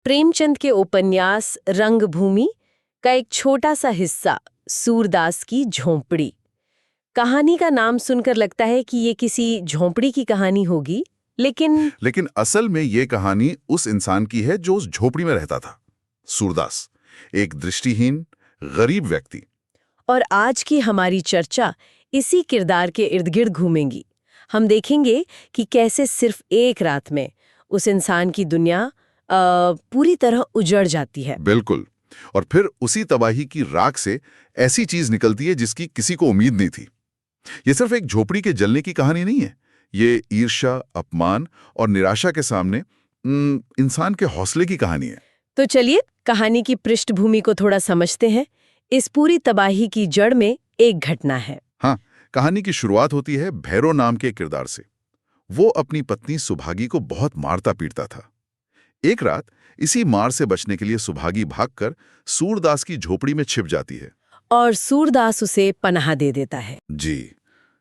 प्रेमचंद के उपन्यास रंगभूमि का एक छोटा सा हिस्सा, सूरदास की झोंपड़ी। कहानी का नाम सुनकर लगता है कि ये किसी झोंपड़ी की कहानी होगी, लेकिन असल में ये कहानी उस इंसान की है जो उस झोपड़ी में रहता था। सूरदास, एक दृष्टिहीन गरीब व्यक्ति। और आज की हमारी चर्चा इसी किरदार के इर्द गिर्द घूमेंगी। हम देखेंगे कि कैसे सिर्फ एक रात में उस इंसान की दुनिया पूरी तरह उजड़ जाती है। बिल्कुल। और फिर उसी तबाही की राख से ऐसी चीज निकलती है जिसकी किसी को उम्मीद नहीं थी। ये सिर्फ एक झोपड़ी के जलने की कहानी नहीं है। ये ईर्ष्या, अपमान और निराशा के सामने इंसान के हौसले की कहानी है। तो चलिए कहानी की पृष्ठभूमि को थोड़ा समझते हैं। इस पूरी तबाही की जड़ में एक घटना है। हाँ, कहानी की शुरुआत होती है भैरव नाम के किरदार से। वो अपनी पत्नी सुभागी को बहुत मारता पीटता था। एक रात इसी मार से बचने के लिए सुभागी भागकर सूरदास की झोपड़ी में छिप जाती है। और सूरदास उसे पनाह दे देता है। जी,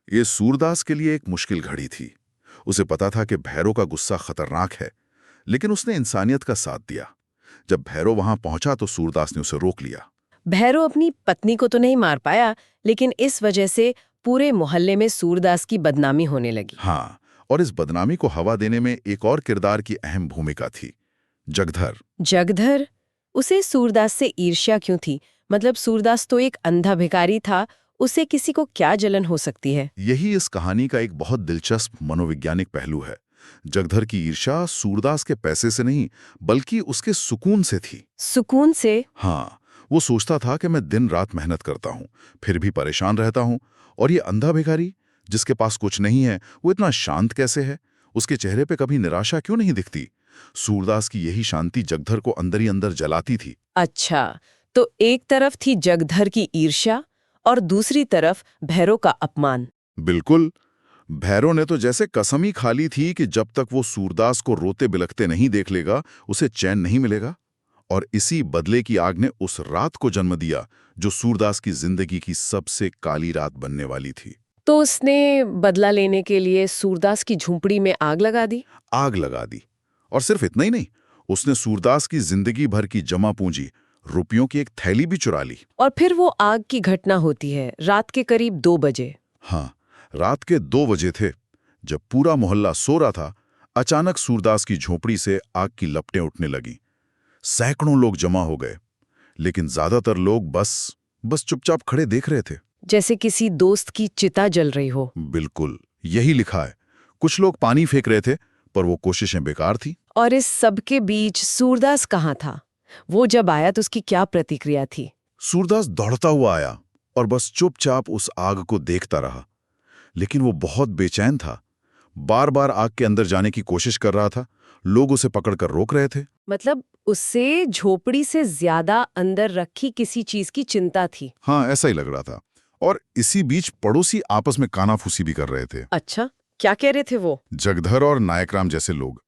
ये सूरदास के लिए एक मुश्किल घड़ी थी। उसे पता था कि भैरव का गुस्सा खतरनाक है, लेकिन उसने इंसानियत का साथ दिया। जब भैरव वहां पहुंचा तो सूरदास ने उसे रोक लिया। भैरव अपनी पत्नी को तो नहीं मार पाया, लेकिन इस वजह से पूरे मोहल्ले में सूरदास की बदनामी होने लगी। हाँ, और इस बदनामी को हवा देने में एक और किरदार की अहम भूमिका थी, जगधर। जगधर? उसे सूरदास से ईर्ष्या क्यों थी? मतलब सूरदास तो एक अंधा भिखारी था, उसे किसी को क्या जलन हो सकती है? यही इस कहानी का एक बहुत दिलचस्प मनोवैज्ञानिक पहलू है। जगधर की ईर्ष्या सूरदास के पैसे से नहीं, बल्कि उसके सुकून से थी। सुकून से? हाँ, वो सोचता था कि मैं दिन रात मेहनत करता हूँ, फिर भी परेशान रहता हूँ, और ये अंधा भिखारी जिसके पास कुछ नहीं है, वो इतना शांत कैसे है? उसके चेहरे पे कभी निराशा क्यों नहीं दिखती? सूरदास की यही शांति जगधर को अंदर ही अंदर जलाती थी। अच्छा, तो एक तरफ थी जगधर की ईर्ष्या और दूसरी तरफ भैरव का अपमान। बिल्कुल। भैरव ने तो जैसे कसम ही खा ली थी कि जब तक वो सूरदास को रोते बिलखते नहीं देख लेगा, उसे चैन नहीं मिलेगा। और इसी बदले की आग ने उस रात को जन्म दिया जो सूरदास की जिंदगी की सबसे काली रात बनने वाली थी। तो उसने बदला लेने के लिए सूरदास की झोंपड़ी में आग लगा दी? आग लगा दी। और सिर्फ इतना ही नहीं, उसने सूरदास की जिंदगी भर की जमा पूंजी, रुपयों की एक थैली भी चुरा ली। और फिर वो आग की घटना होती है रात के करीब 2 बजे। हाँ, रात के 2 बजे थे, जब पूरा मोहल्ला सो रहा था। अचानक सूरदास की झोपड़ी से आग की लपटें उठने लगीं। सैकड़ों लोग जमा हो गए, लेकिन ज्यादातर लोग बस चुपचाप खड़े देख रहे थे। जैसे किसी दोस्त की चिता जल रही हो। बिल्कुल, यही लिखा है। कुछ लोग पानी फेंक रहे थे, पर वो कोशिशें बेकार थी। और इस सब के बीच सूरदास कहाँ था? वो जब आया तो उसकी क्या प्रतिक्रिया थी? सूरदास दौड़ता हुआ आया और बस चुपचाप उस आग को देखता रहा। लेकिन वो बहुत बेचैन था, बार बार आग के अंदर जाने की कोशिश कर रहा था। लोग उसे पकड़कर रोक रहे थे। मतलब उससे झोपड़ी से ज्यादा अंदर रखी किसी चीज की चिंता थी। हाँ, ऐसा ही लग रहा था। और इसी बीच पड़ोसी आपस में कानाफूसी भी कर रहे थे। अच्छा, क्या कह रहे थे वो? जगधर और नायकराम जैसे लोग।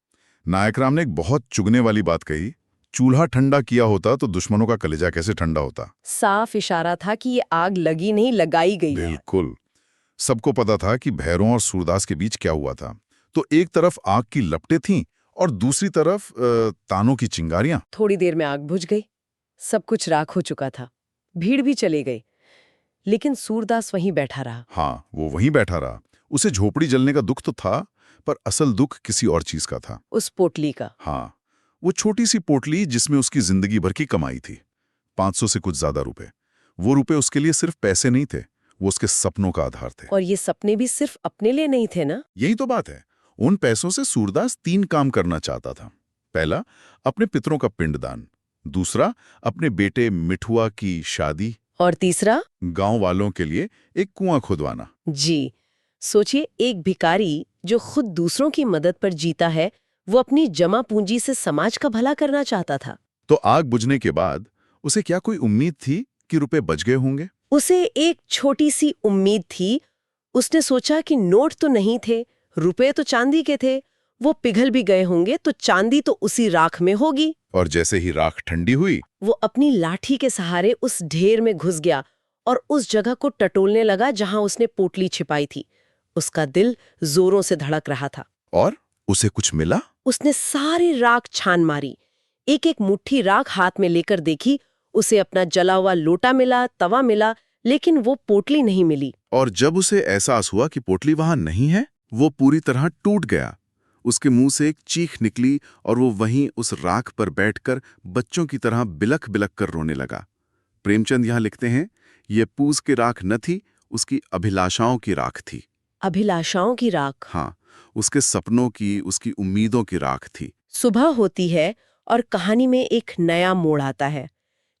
नायकराम ने एक बहुत चुगने वाली बात कही, चूल्हा ठंडा किया होता तो दुश्मनों का कलेजा कैसे ठंडा होता। साफ इशारा था कि ये आग लगी नहीं, लगाई गई है। बिल्कुल। सबको पता था कि भैरव और सूरदास के बीच क्या हुआ था। तो एक तरफ आग की लपटें थीं और दूसरी तरफ तानों की चिंगारियां। थोड़ी देर में आग बुझ गई, सब कुछ राख हो चुका था, भीड़ भी चली गई, लेकिन सूरदास वहीं बैठा रहा। हाँ, वो वहीं बैठा रहा। उसे झोपड़ी जलने का दुख तो था, पर असल दुख किसी और चीज का था। उस पोटली का। हाँ, वो छोटी सी पोटली जिसमें उसकी जिंदगी भर की कमाई थी, 500 से कुछ ज्यादा रुपए। वो रुपए उसके लिए सिर्फ पैसे नहीं थे, वो उसके सपनों का आधार थे। और ये सपने भी सिर्फ अपने लिए नहीं थे ना? यही तो बात है। उन पैसों से सूरदास 3 काम करना चाहता था। पहला, अपने पितरों का पिंडदान। दूसरा, अपने बेटे मिठुआ की शादी। और तीसरा, गांव वालों के लिए एक कुआं खुदवाना। जी, सोचिए, एक भिखारी जो खुद दूसरों की मदद पर जीता है, वो अपनी जमा पूंजी से समाज का भला करना चाहता था। तो आग बुझने के बाद उसे क्या कोई उम्मीद थी कि रुपए बच गए होंगे? उसे एक छोटी सी उम्मीद थी। उसने सोचा कि नोट तो नहीं थे, रुपए तो चांदी के थे, वो पिघल भी गए होंगे तो चांदी तो उसी राख में होगी। और जैसे ही राख ठंडी हुई, वो अपनी लाठी के सहारे उस ढेर में घुस गया और उस जगह को टटोलने लगा जहां उसने पोटली छिपाई थी। उसका दिल जोरों से धड़क रहा था। और उसे कुछ मिला? उसने सारी राख छान मारी, एक एक मुट्ठी राख हाथ में लेकर देखी। उसे अपना जला हुआ लोटा मिला, तवा मिला, लेकिन वो पोटली नहीं मिली। और जब उसे एहसास हुआ कि पोटली वहां नहीं है, वो पूरी तरह टूट गया। उसके मुंह से एक चीख निकली और वो वहीं उस राख पर बैठकर बच्चों की तरह बिलख बिलख कर रोने लगा। प्रेमचंद यहाँ लिखते हैं, ये पूस की राख न थी, उसकी अभिलाषाओं की राख थी। अभिलाषाओं की राख। हाँ, उसके सपनों की, उसकी उम्मीदों की राख थी। सुबह होती है और कहानी में एक नया मोड़ आता है।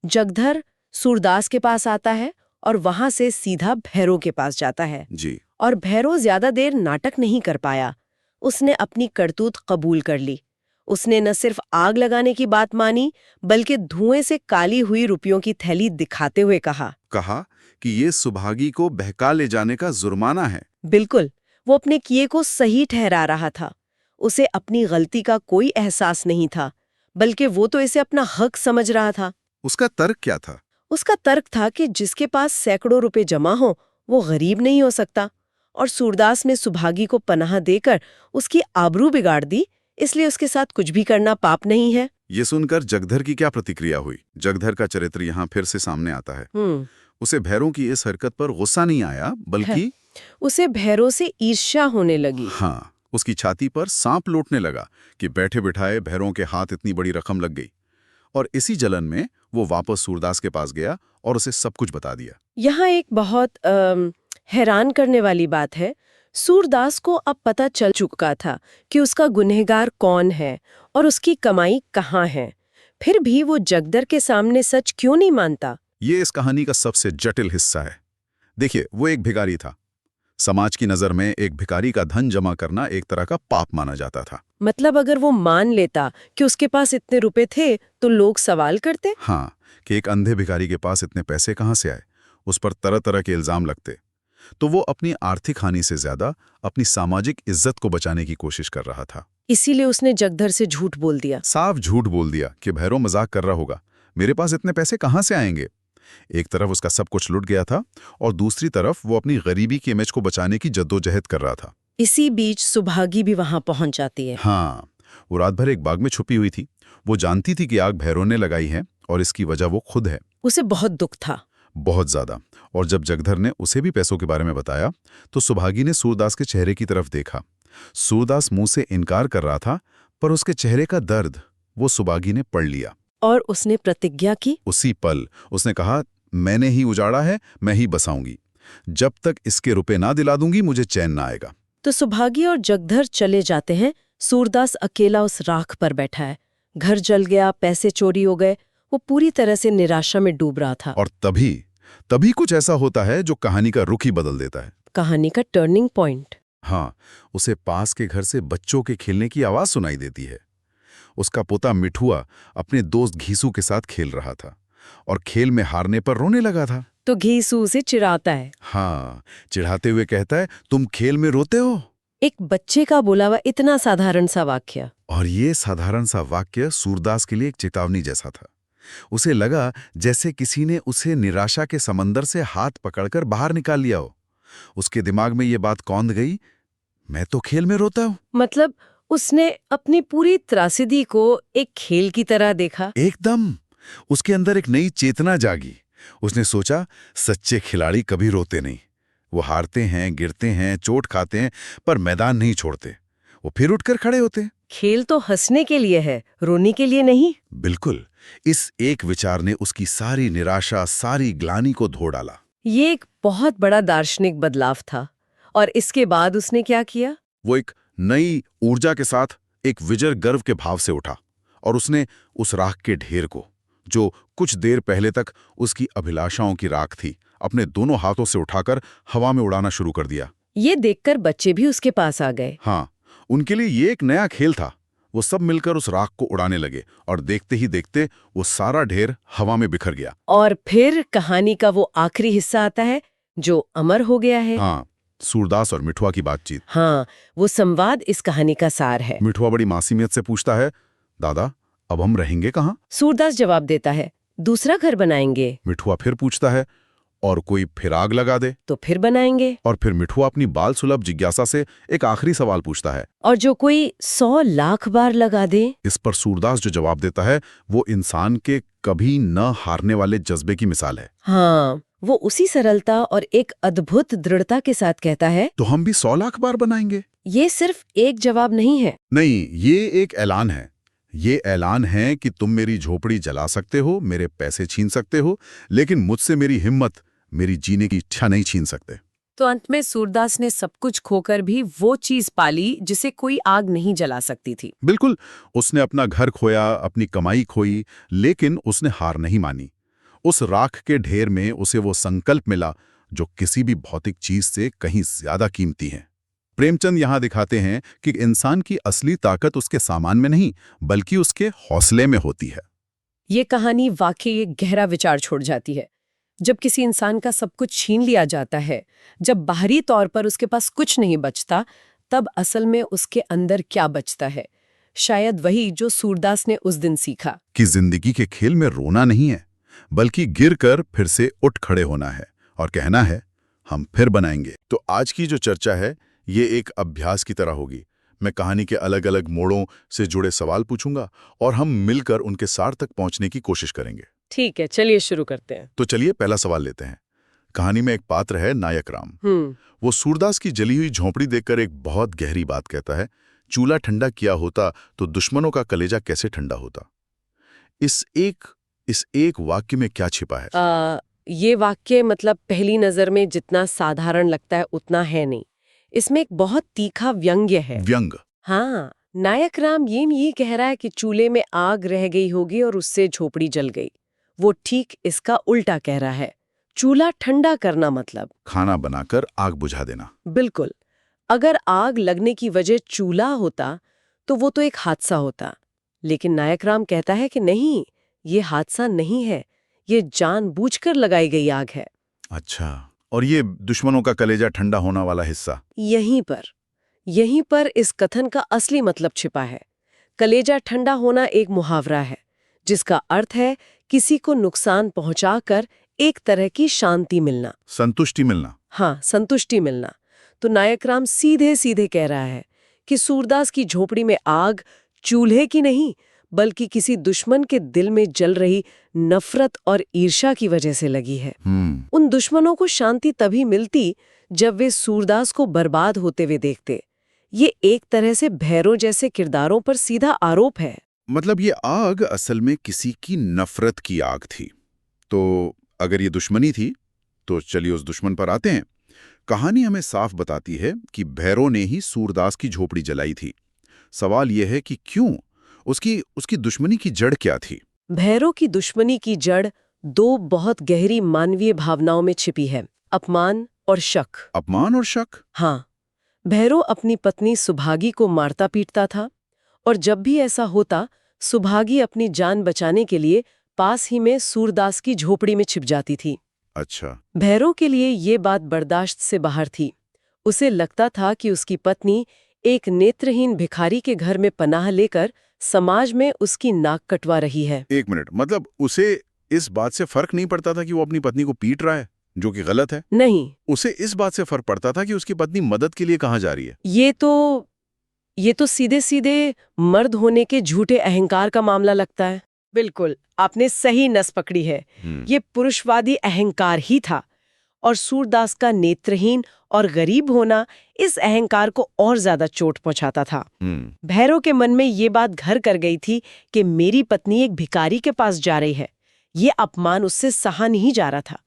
जगधर सूरदास के पास आता है और वहां से सीधा भैरव के पास जाता है। जी। और भैरव ज्यादा देर नाटक नहीं कर पाया। उसने अपनी करतूत कबूल कर ली। उसने न सिर्फ आग लगाने की बात मानी, बल्कि धुएं से काली हुई रुपयों की थैली दिखाते हुए कहा कि ये सुभागी को बहका ले जाने का जुर्माना है। बिल्कुल, वो अपने किए को सही ठहरा रहा था। उसे अपनी गलती का कोई एहसास नहीं था, बल्कि वो तो इसे अपना हक समझ रहा था। उसका तर्क क्या था? उसका तर्क था कि जिसके पास सैकड़ों रुपए जमा हो, वो गरीब नहीं हो सकता। और सूरदास ने सुभागी को पनाह देकर उसकी आबरू बिगाड़ दी, इसलिए उसके साथ कुछ भी करना पाप नहीं है। ये सुनकर जगधर की क्या प्रतिक्रिया हुई? जगधर का चरित्र यहाँ फिर से सामने आता है। उसे भैरव की इस हरकत पर गुस्सा नहीं आया, बल्कि उसे भैरव से ईर्ष्या होने लगी। हाँ, उसकी छाती पर सांप लौटने लगा कि बैठे बिठाए भैरव के हाथ इतनी बड़ी रकम लग गई। और इसी जलन में वो वापस सूरदास के पास गया और उसे सब कुछ बता दिया। यहाँ एक बहुत हैरान करने वाली बात है। सूरदास को अब पता चल चुका था कि उसका गुनहगार कौन है और उसकी कमाई कहाँ है। फिर भी वो जगदर के सामने सच क्यों नहीं मानता? ये इस कहानी का सबसे जटिल हिस्सा है। देखिए, वो एक भिखारी था। समाज की नजर में एक भिखारी का धन जमा करना एक तरह का पाप माना जाता था। मतलब अगर वो मान लेता कि उसके पास इतने रुपए थे, तो लोग सवाल करते। हाँ, कि एक अंधे भिखारी के पास इतने पैसे कहाँ से आए। उस पर तरह तरह के इल्जाम लगते। तो वो अपनी आर्थिक हानि से ज्यादा अपनी सामाजिक इज्जत को बचाने की कोशिश कर रहा था। इसीलिए उसने जगधर से झूठ बोल दिया। साफ झूठ बोल दिया कि भैरव मजाक कर रहा होगा, मेरे पास इतने पैसे कहाँ से आएंगे। एक तरफ उसका सब कुछ लुट गया था और दूसरी तरफ वो अपनी गरीबी की इमेज को बचाने की जद्दोजहद कर रहा था। इसी बीच सुभागी भी वहां पहुंच जाती है। हाँ, वो रात भर एक बाग में छुपी हुई थी। वो जानती थी कि आग भैरव ने लगाई है और इसकी वजह वो खुद है। उसे बहुत दुख था, बहुत ज्यादा। और जब जगधर ने उसे भी पैसों के बारे में बताया, तो सुभागी ने सूरदास के चेहरे की तरफ देखा। सूरदास मुंह से इनकार कर रहा था, पर उसके चेहरे का दर्द वो सुभागी ने पढ़ लिया। और उसने प्रतिज्ञा की। उसी पल उसने कहा, मैंने ही उजाड़ा है, मैं ही बसाऊंगी। जब तक इसके रुपए ना दिला दूंगी, मुझे चैन ना आएगा। तो सुभागी और जगधर चले जाते हैं। सूरदास अकेला उस राख पर बैठा है। घर जल गया, पैसे चोरी हो गए। वो पूरी तरह से निराशा में डूब रहा था। और तभी कुछ ऐसा होता है जो कहानी का रुख ही बदल देता है। कहानी का टर्निंग पॉइंट। हाँ, उसे पास के घर से बच्चों के खेलने की आवाज सुनाई देती है। उसका पोता मिठुआ अपने दोस्त घीसू के साथ खेल रहा था और खेल में हारने पर रोने लगा था। तो घीसू उसे चिढ़ाता है। हाँ, चिढ़ाते हुए कहता है, तुम खेल में रोते हो। एक बच्चे का बोला हुआ इतना साधारण सा वाक्य। और ये साधारण सा वाक्य सूरदास के लिए एक चेतावनी जैसा था। उसे लगा जैसे किसी ने उसे निराशा के समंदर से हाथ पकड़कर बाहर निकाल लिया हो। उसके दिमाग में ये बात कौंध गई, मैं तो खेल में रोता हूं। मतलब उसने अपनी पूरी त्रासदी को एक खेल की तरह देखा। एकदम। उसके अंदर एक नई चेतना जागी। उसने सोचा, सच्चे खिलाड़ी कभी रोते नहीं। वो हारते हैं, गिरते हैं, चोट खाते हैं, पर मैदान नहीं छोड़ते। वो फिर उठकर खड़े होते। खेल तो हंसने के लिए है, रोने के लिए नहीं। बिल्कुल। इस एक विचार ने उसकी सारी निराशा, सारी ग्लानि को धो डाला। ये एक बहुत बड़ा दार्शनिक बदलाव था। और इसके बाद उसने क्या किया? वो एक नई ऊर्जा के साथ एक विजय गर्व के भाव से उठा और उसने उस राख के ढेर को, जो कुछ देर पहले तक उसकी अभिलाषाओं की राख थी, अपने दोनों हाथों से उठाकर हवा में उड़ाना शुरू कर दिया। ये देखकर बच्चे भी उसके पास आ गए। हाँ, उनके लिए ये एक नया खेल था। वो सब मिलकर उस राख को उड़ाने लगे और देखते ही देखते वो सारा ढेर हवा में बिखर गया। और फिर कहानी का वो आखिरी हिस्सा आता है जो अमर हो गया है। हाँ, सूरदास और मिठुआ की बातचीत। हाँ, वो संवाद इस कहानी का सार है। मिठुआ बड़ी मासूमियत से पूछता है, दादा, अब हम रहेंगे कहाँ? सूरदास जवाब देता है, दूसरा घर बनाएंगे। मिठुआ फिर पूछता है, और कोई फिर आग लगा दे, तो फिर बनाएंगे। और फिर मिठुआ अपनी बाल सुलभ जिज्ञासा से एक आखिरी सवाल पूछता है। और जो कोई 100 लाख बार लगा दे। इस पर सूरदास जो जवाब देता है वो इंसान के कभी न हारने वाले जज्बे की मिसाल है। हाँ, वो उसी सरलता और एक अद्भुत दृढ़ता के साथ कहता है, तो हम भी 100 लाख बार बनाएंगे। ये सिर्फ एक जवाब नहीं है। नहीं, ये एक ऐलान है। ये ऐलान है कि तुम मेरी झोपड़ी जला सकते हो, मेरे पैसे छीन सकते हो, लेकिन मुझसे मेरी हिम्मत, मेरी जीने की इच्छा नहीं छीन सकते। तो अंत में सूरदास ने सब कुछ खोकर भी वो चीज पाली जिसे कोई आग नहीं जला सकती थी। बिल्कुल, उसने अपना घर खोया, अपनी कमाई खोई, लेकिन उसने हार नहीं मानी। उस राख के ढेर में उसे वो संकल्प मिला जो किसी भी भौतिक चीज से कहीं ज्यादा कीमती है। प्रेमचंद यहाँ दिखाते हैं कि इंसान की असली ताकत उसके सामान में नहीं, बल्कि उसके हौसले में होती है। ये कहानी वाकई एक गहरा विचार छोड़ जाती है। जब किसी इंसान का सब कुछ छीन लिया जाता है, जब बाहरी तौर पर उसके पास कुछ नहीं बचता, तब असल में उसके अंदर क्या बचता है? शायद वही जो सूरदास ने उस दिन सीखा कि जिंदगी के खेल में रोना नहीं है, बल्कि गिरकर फिर से उठ खड़े होना है और कहना है, हम फिर बनाएंगे। तो आज की जो चर्चा है ये एक अभ्यास की तरह होगी। मैं कहानी के अलग अलग मोड़ों से जुड़े सवाल पूछूंगा और हम मिलकर उनके सार तक पहुंचने की कोशिश करेंगे। ठीक है, चलिए शुरू करते हैं। तो चलिए पहला सवाल लेते हैं। कहानी में एक पात्र है नायक राम। वो सूरदास की जली हुई झोंपड़ी देखकर एक बहुत गहरी बात कहता है, चूल्हा ठंडा किया होता तो दुश्मनों का कलेजा कैसे ठंडा होता। इस एक वाक्य में क्या छिपा है? ये वाक्य मतलब पहली नजर में जितना साधारण लगता है उतना है नहीं। इसमें एक बहुत तीखा व्यंग्य है। व्यंग? हाँ, नायक राम ये कह रहा है कि चूल्हे में आग रह गई होगी और उससे झोपड़ी जल गई। वो ठीक इसका उल्टा कह रहा है। चूल्हा ठंडा करना मतलब खाना बनाकर आग बुझा देना। बिल्कुल। अगर आग लगने की वजह चूल्हा होता तो वो तो एक हादसा होता, लेकिन नायक राम कहता है कि नहीं, ये हादसा नहीं है, ये जानबूझकर लगाई गई आग है। अच्छा, और ये दुश्मनों का कलेजा ठंडा होना वाला हिस्सा यहीं पर इस कथन का असली मतलब छिपा है। कलेजा ठंडा होना एक मुहावरा है जिसका अर्थ है किसी को नुकसान पहुंचाकर एक तरह की शांति मिलना, संतुष्टि मिलना। हाँ, संतुष्टि मिलना। तो नायक राम सीधे सीधे कह रहा है कि सूरदास की झोपड़ी में आग चूल्हे की नहीं, बल्कि किसी दुश्मन के दिल में जल रही नफरत और ईर्ष्या की वजह से लगी है। उन दुश्मनों को शांति तभी मिलती जब वे सूरदास को बर्बाद होते हुए देखते। ये एक तरह से भैरव जैसे किरदारों पर सीधा आरोप है। मतलब ये आग असल में किसी की नफरत की आग थी। तो अगर ये दुश्मनी थी तो चलिए उस दुश्मन पर आते हैं। कहानी हमें साफ बताती है कि भैरव ने ही सूरदास की झोपड़ी जलाई थी। सवाल यह है कि क्यों? उसकी दुश्मनी की जड़ क्या थी? भैरव की दुश्मनी की जड़ दो बहुत गहरी मानवीय भावनाओं में छिपी है, अपमान और शक। अपमान और शक? हाँ, भैरव अपनी पत्नी सुभागी को मारता पीटता था, और जब भी ऐसा होता सुभागी अपनी जान बचाने के लिए पास ही में सूरदास की झोपड़ी में छिप जाती थी। अच्छा। भैरव के लिए ये बात बर्दाश्त से बाहर थी। उसे लगता था कि उसकी पत्नी एक नेत्रहीन भिखारी के घर में पनाह लेकर समाज में उसकी नाक कटवा रही है। एक मिनट, मतलब उसे इस बात से फर्क नहीं पड़ता था कि वो अपनी पत्नी को पीट रहा है, जो कि गलत है? नहीं, उसे इस बात से फर्क पड़ता था कि उसकी पत्नी मदद के लिए कहाँ जा रही है। ये तो सीधे सीधे मर्द होने के झूठे अहंकार का मामला लगता है। बिल्कुल, आपने सही नस पकड़ी है। ये पुरुषवादी अहंकार ही था, और सूरदास का नेत्रहीन और गरीब होना इस अहंकार को और ज्यादा चोट पहुंचाता था। भैरव के मन में ये बात घर कर गई थी कि मेरी पत्नी एक भिखारी के पास जा रही है। ये अपमान उससे सहा नहीं जा रहा था,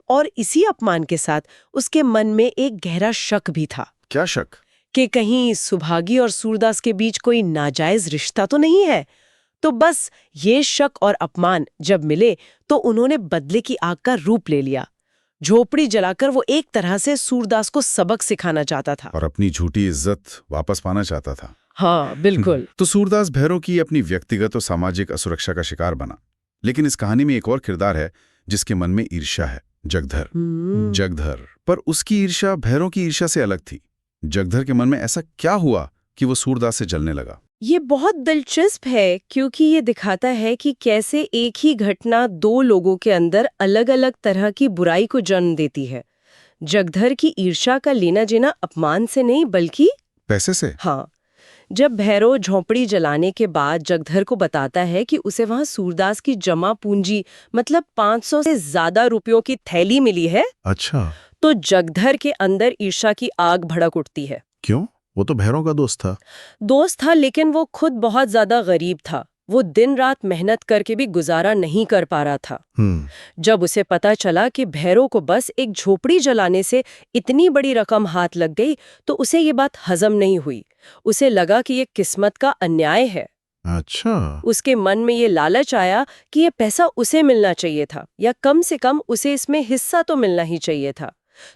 और इसी अपमान के साथ उसके मन में एक गहरा शक भी था। क्या शक? कि कहीं सुभागी और सूरदास के बीच कोई नाजायज रिश्ता तो नहीं है। तो बस ये शक और अपमान जब मिले तो उन्होंने बदले की आग का रूप ले लिया। झोपड़ी जलाकर वो एक तरह से सूरदास को सबक सिखाना चाहता था और अपनी झूठी इज्जत वापस पाना चाहता था। हाँ, बिल्कुल। तो सूरदास भैरव की अपनी व्यक्तिगत और सामाजिक असुरक्षा का शिकार बना। लेकिन इस कहानी में एक और किरदार है जिसके मन में ईर्ष्या है, जगधर। जगधर, पर उसकी ईर्ष्या भैरव की ईर्ष्या से अलग थी। जगधर के मन में ऐसा क्या हुआ कि वो सूरदास से जलने लगा? ये बहुत दिलचस्प है क्योंकि ये दिखाता है कि कैसे एक ही घटना दो लोगों के अंदर अलग-अलग तरह की बुराई को जन्म देती है। जगधर की ईर्ष्या का लेना देना अपमान से नहीं बल्कि पैसे से? हाँ, जब भैरव झोंपड़ी जलाने के बाद जगधर को बताता है कि उसे वहां सूरदास की जमा पूंजी मतलब 500 से ज्यादा रुपयों की थैली मिली है, अच्छा। तो जगधर के अंदर ईर्ष्या की आग भड़क उठती है। क्यों? वो तो भैरव का दोस्त था। दोस्त था लेकिन वो खुद बहुत ज्यादा गरीब था। वो दिन रात मेहनत करके भी गुजारा नहीं कर पा रहा था। जब उसे पता चला कि भैरव को बस एक झोपड़ी जलाने से इतनी बड़ी रकम हाथ लग गई, तो उसे ये बात हजम नहीं हुई। उसे लगा कि ये किस्मत का अन्याय है। अच्छा। उसके मन में ये लालच आया कि ये पैसा उसे मिलना चाहिए था, या कम से कम उसे इसमें हिस्सा तो मिलना ही चाहिए था।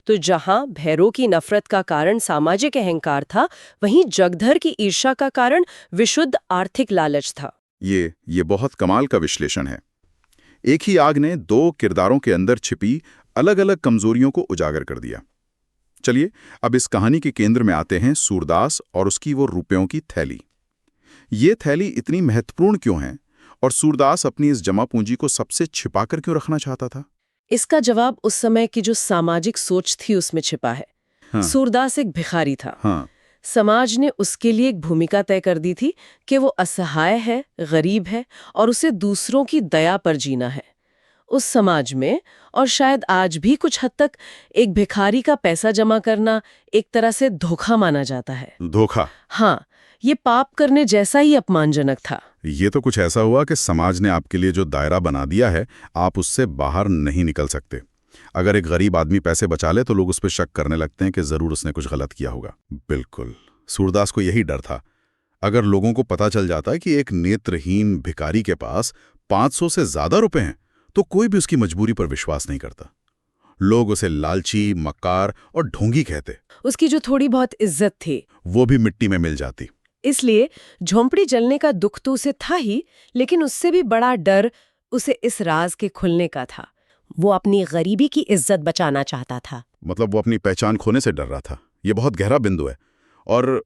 तो जहां भैरव की नफरत का कारण सामाजिक अहंकार था, वहीं जगधर की ईर्ष्या का कारण विशुद्ध आर्थिक लालच था। ये बहुत कमाल का विश्लेषण है। एक ही आग ने दो किरदारों के अंदर छिपी अलग-अलग कमजोरियों को उजागर कर दिया। चलिए अब इस कहानी के केंद्र में आते हैं सूरदास और उसकी वो रुपयों की थैली। ये थैली इतनी महत्वपूर्ण क्यों है और सूरदास अपनी इस जमा पूंजी को सबसे छिपाकर क्यों रखना चाहता था? इसका जवाब उस समय की जो सामाजिक सोच थी उसमें छिपा है। हाँ। सूरदास एक भिखारी था। हाँ। समाज ने उसके लिए एक भूमिका तय कर दी थी कि वो असहाय है, गरीब है और उसे दूसरों की दया पर जीना है। उस समाज में, और शायद आज भी कुछ हद तक, एक भिखारी का पैसा जमा करना एक तरह से धोखा माना जाता है। धोखा? हाँ, ये पाप करने जैसा ही अपमानजनक था। ये तो कुछ ऐसा हुआ कि समाज ने आपके लिए जो दायरा बना दिया है, आप उससे बाहर नहीं निकल सकते। अगर एक गरीब आदमी पैसे बचा ले तो लोग उस पर शक करने लगते हैं कि जरूर उसने कुछ गलत किया होगा। बिल्कुल, सूरदास को यही डर था। अगर लोगों को पता चल जाता कि एक नेत्रहीन भिखारी के पास 500 से ज्यादा रुपए हैं, तो कोई भी उसकी मजबूरी पर विश्वास नहीं करता। लोग उसे लालची, मक्कार और ढोंगी कहते। उसकी जो थोड़ी बहुत इज्जत थी, वो भी मिट्टी में मिल जाती। इसलिए झोंपड़ी जलने का दुख तो उसे था ही, लेकिन उससे भी बड़ा डर उसे इस राज के खुलने का था। वो अपनी गरीबी की इज्जत बचाना चाहता था। मतलब वो अपनी पहचान खोने से डर रहा था। ये बहुत गहरा बिंदु है। और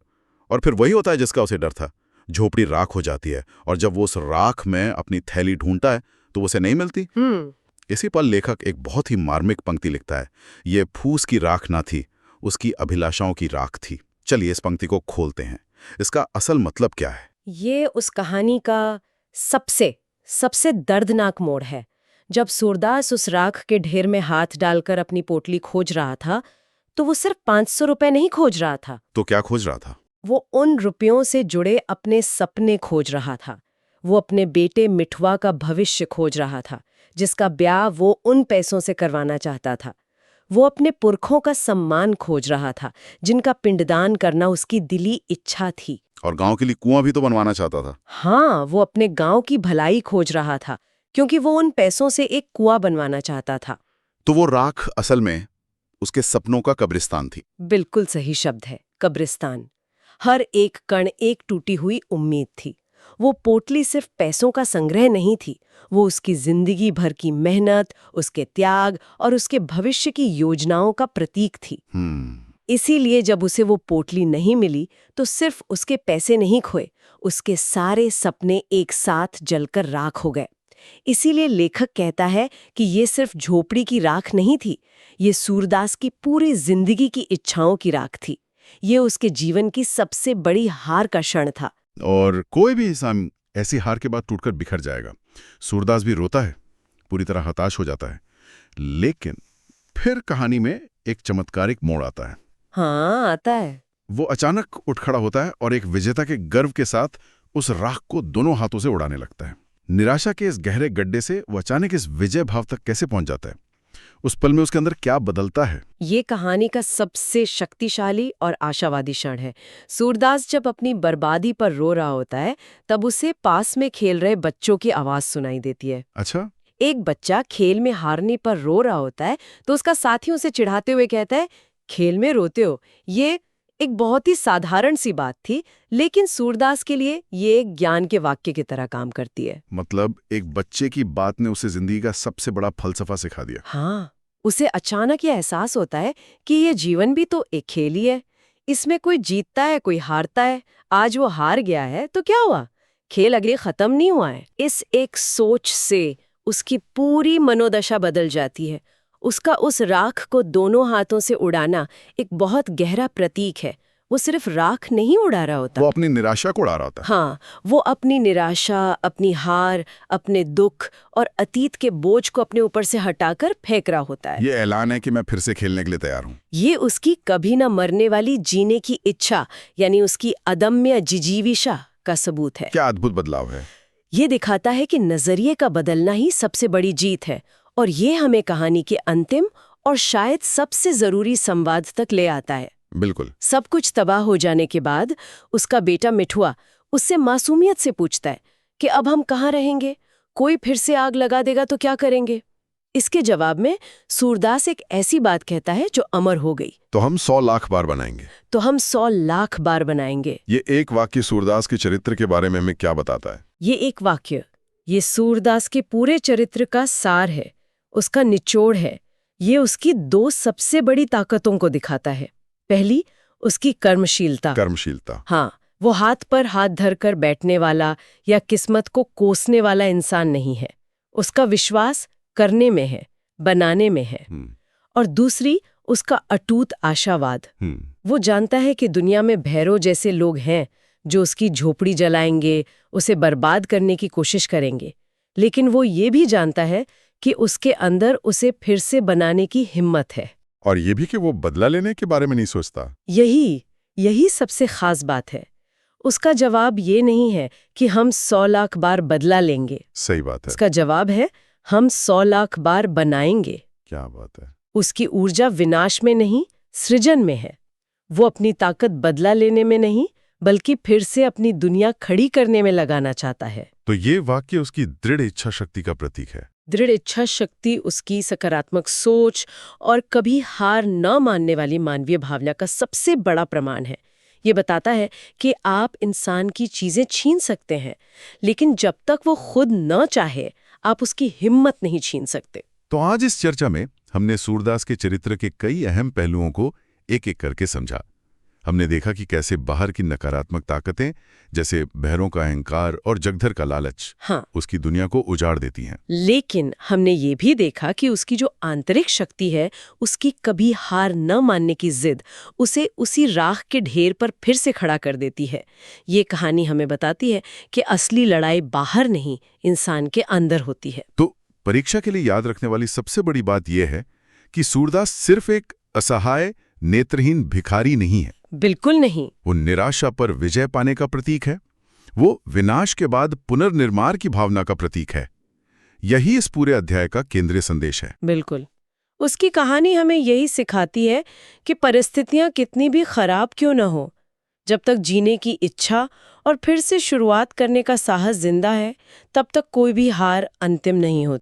फिर वही होता है जिसका उसे डर था। झोपड़ी राख हो जाती है और जब वो उस राख में अपनी थैली ढूंढता है तो उसे नहीं मिलती। इसी पर लेखक एक बहुत ही मार्मिक पंक्ति लिखता है। ये फूस की राख ना थी, उसकी अभिलाषाओं की राख थी। चलिए इस पंक्ति को खोलते हैं। इसका असल मतलब क्या है? ये उस कहानी का सबसे दर्दनाक मोड़ है। जब सूरदास उस राख के ढेर में हाथ डालकर अपनी पोटली खोज रहा था, तो वो सिर्फ 500 रुपए नहीं खोज रहा था। तो क्या खोज रहा था? वो उन रुपयों से जुड़े अपने सपने खोज रहा था। वो अपने बेटे मिठवा का भविष्य खोज रहा था, जिसका ब्याह वो उन पैसों से करवाना चाहता था। वो अपने पुरखों का सम्मान खोज रहा था, जिनका पिंडदान करना उसकी दिली इच्छा थी। और गांव के लिए कुआं भी तो बनवाना चाहता था। हाँ, वो अपने गांव की भलाई खोज रहा था, क्योंकि वो उन पैसों से एक कुआं बनवाना चाहता था। तो वो राख असल में उसके सपनों का कब्रिस्तान थी। बिल्कुल सही शब्द है, कब्रिस्तान। हर एक कण एक टूटी हुई उम्मीद थी। वो पोटली सिर्फ पैसों का संग्रह नहीं थी, वो उसकी जिंदगी भर की मेहनत, उसके त्याग और उसके भविष्य की योजनाओं का प्रतीक थी। इसीलिए जब उसे वो पोटली नहीं मिली, तो सिर्फ उसके पैसे नहीं खोए, उसके सारे सपने एक साथ जलकर राख हो गए। इसीलिए लेखक कहता है कि ये सिर्फ झोपड़ी की राख नहीं थी, ये सूरदास की पूरी जिंदगी की इच्छाओं की राख थी। ये उसके जीवन की सबसे बड़ी हार का क्षण था। और कोई भी इंसान ऐसी हार के बाद टूटकर बिखर जाएगा। सूरदास भी रोता है, पूरी तरह हताश हो जाता है। लेकिन फिर कहानी में एक चमत्कारिक मोड़ आता है। हाँ, आता है। वो अचानक उठ खड़ा होता है और एक विजेता के गर्व के साथ उस राख को दोनों हाथों से उड़ाने लगता है। निराशा के इस गहरे गड्ढे से वो अचानक इस विजय भाव तक कैसे पहुंच जाता है? उस पल में उसके अंदर क्या बदलता है? ये कहानी का सबसे शक्तिशाली और आशावादी क्षण है। सूरदास जब अपनी बर्बादी पर रो रहा होता है, तब उसे पास में खेल रहे बच्चों की आवाज सुनाई देती है। अच्छा? एक बच्चा खेल में हारने पर रो रहा होता है, तो उसका साथी उसे चिढ़ाते हुए कहता है, खेल में रोते हो। ये एक बहुत ही साधारण सी बात थी, लेकिन सूरदास के लिए ये एक ज्ञान के वाक्य की तरह काम करती है। मतलब एक बच्चे की बात ने उसे जिंदगी का सबसे बड़ा फलसफा सिखा दिया। हाँ, उसे अचानक ये एहसास होता है कि ये जीवन भी तो एक खेल ही है। इसमें कोई जीतता है, कोई हारता है। आज वो हार गया है तो क्या हुआ, खेल अगले खत्म नहीं हुआ है। इस एक सोच से उसकी पूरी मनोदशा बदल जाती है। उसका उस राख को दोनों हाथों से उड़ाना एक बहुत गहरा प्रतीक है। वो सिर्फ राख नहीं उड़ा रहा होता, वो अपनी निराशा को उड़ा रहा होता है। हाँ, वो अपनी निराशा, अपनी हार, अपने दुख और अतीत के बोझ को अपने ऊपर से हटाकर फेंक रहा होता है। ये ऐलान है कि मैं फिर से खेलने के लिए तैयार हूँ। ये उसकी कभी न मरने वाली जीने की इच्छा, यानी उसकी अदम्य जिजीविषा का सबूत है। क्या अद्भुत बदलाव है। ये दिखाता है कि नजरिए का बदलना ही सबसे बड़ी जीत है, और ये हमें कहानी के अंतिम और शायद सबसे जरूरी संवाद तक ले आता है। बिल्कुल। सब कुछ तबाह हो जाने के बाद उसका बेटा मिठुआ उससे मासूमियत से पूछता है कि अब हम कहाँ रहेंगे, कोई फिर से आग लगा देगा तो क्या करेंगे। इसके जवाब में सूरदास एक ऐसी बात कहता है जो अमर हो गई। तो हम 100 लाख बार बनाएंगे। तो हम 100 लाख बार बनाएंगे। ये एक वाक्य सूरदास के चरित्र के बारे में हमें क्या बताता है? ये एक वाक्य, ये सूरदास के पूरे चरित्र का सार है, उसका निचोड़ है। ये उसकी दो सबसे बड़ी ताकतों को दिखाता है। पहली, उसकी कर्मशीलता। हाँ, वो हाथ पर हाथ धरकर बैठने वाला या किस्मत को कोसने वाला इंसान नहीं है। उसका विश्वास करने में है, बनाने में है। और दूसरी, उसका अटूट आशावाद। वो जानता है कि दुनिया में भैरव जैसे लोग हैं जो उसकी झोपड़ी जलाएंगे, उसे बर्बाद करने की कोशिश करेंगे, लेकिन वो ये भी जानता है कि उसके अंदर उसे फिर से बनाने की हिम्मत है। और ये भी कि वो बदला लेने के बारे में नहीं सोचता। यही सबसे खास बात है। उसका जवाब ये नहीं है कि हम 100 लाख बार बदला लेंगे। सही बात है। उसका जवाब है हम 100 लाख बार बनाएंगे। क्या बात है। उसकी ऊर्जा विनाश में नहीं, सृजन में है। वो अपनी ताकत बदला लेने में नहीं, बल्कि फिर से अपनी दुनिया खड़ी करने में लगाना चाहता है। तो ये वाक्य उसकी दृढ़ इच्छा शक्ति का प्रतीक है। दृढ़ इच्छा शक्ति उसकी सकारात्मक सोच और कभी हार न मानने वाली मानवीय भावना का सबसे बड़ा प्रमाण है। ये बताता है कि आप इंसान की चीजें छीन सकते हैं, लेकिन जब तक वो खुद न चाहे, आप उसकी हिम्मत नहीं छीन सकते। तो आज इस चर्चा में हमने सूरदास के चरित्र के कई अहम पहलुओं को एक-एक करके समझा। हमने देखा कि कैसे बाहर की नकारात्मक ताकतें, जैसे भैरों का अहंकार और जगधर का लालच, हाँ, उसकी दुनिया को उजाड़ देती हैं। लेकिन हमने ये भी देखा कि उसकी जो आंतरिक शक्ति है, उसकी कभी हार न मानने की जिद उसे उसी राख के ढेर पर फिर से खड़ा कर देती है। ये कहानी हमें बताती है कि असली लड़ाई बाहर नहीं, इंसान के अंदर होती है। तो परीक्षा के लिए याद रखने वाली सबसे बड़ी बात यह है कि सूरदास सिर्फ एक असहाय, नेत्रहीन भिखारी नहीं है। बिल्कुल नहीं। वो निराशा पर विजय पाने का प्रतीक है। वो विनाश के बाद पुनर्निर्माण की भावना का प्रतीक है। यही इस पूरे अध्याय का केंद्रीय संदेश है। बिल्कुल। उसकी कहानी हमें यही सिखाती है कि परिस्थितियां कितनी भी खराब क्यों न हो, जब तक जीने की इच्छा और फिर से शुरुआत करने का साहस जिंदा है, तब तक कोई भी हार अंतिम नहीं होती।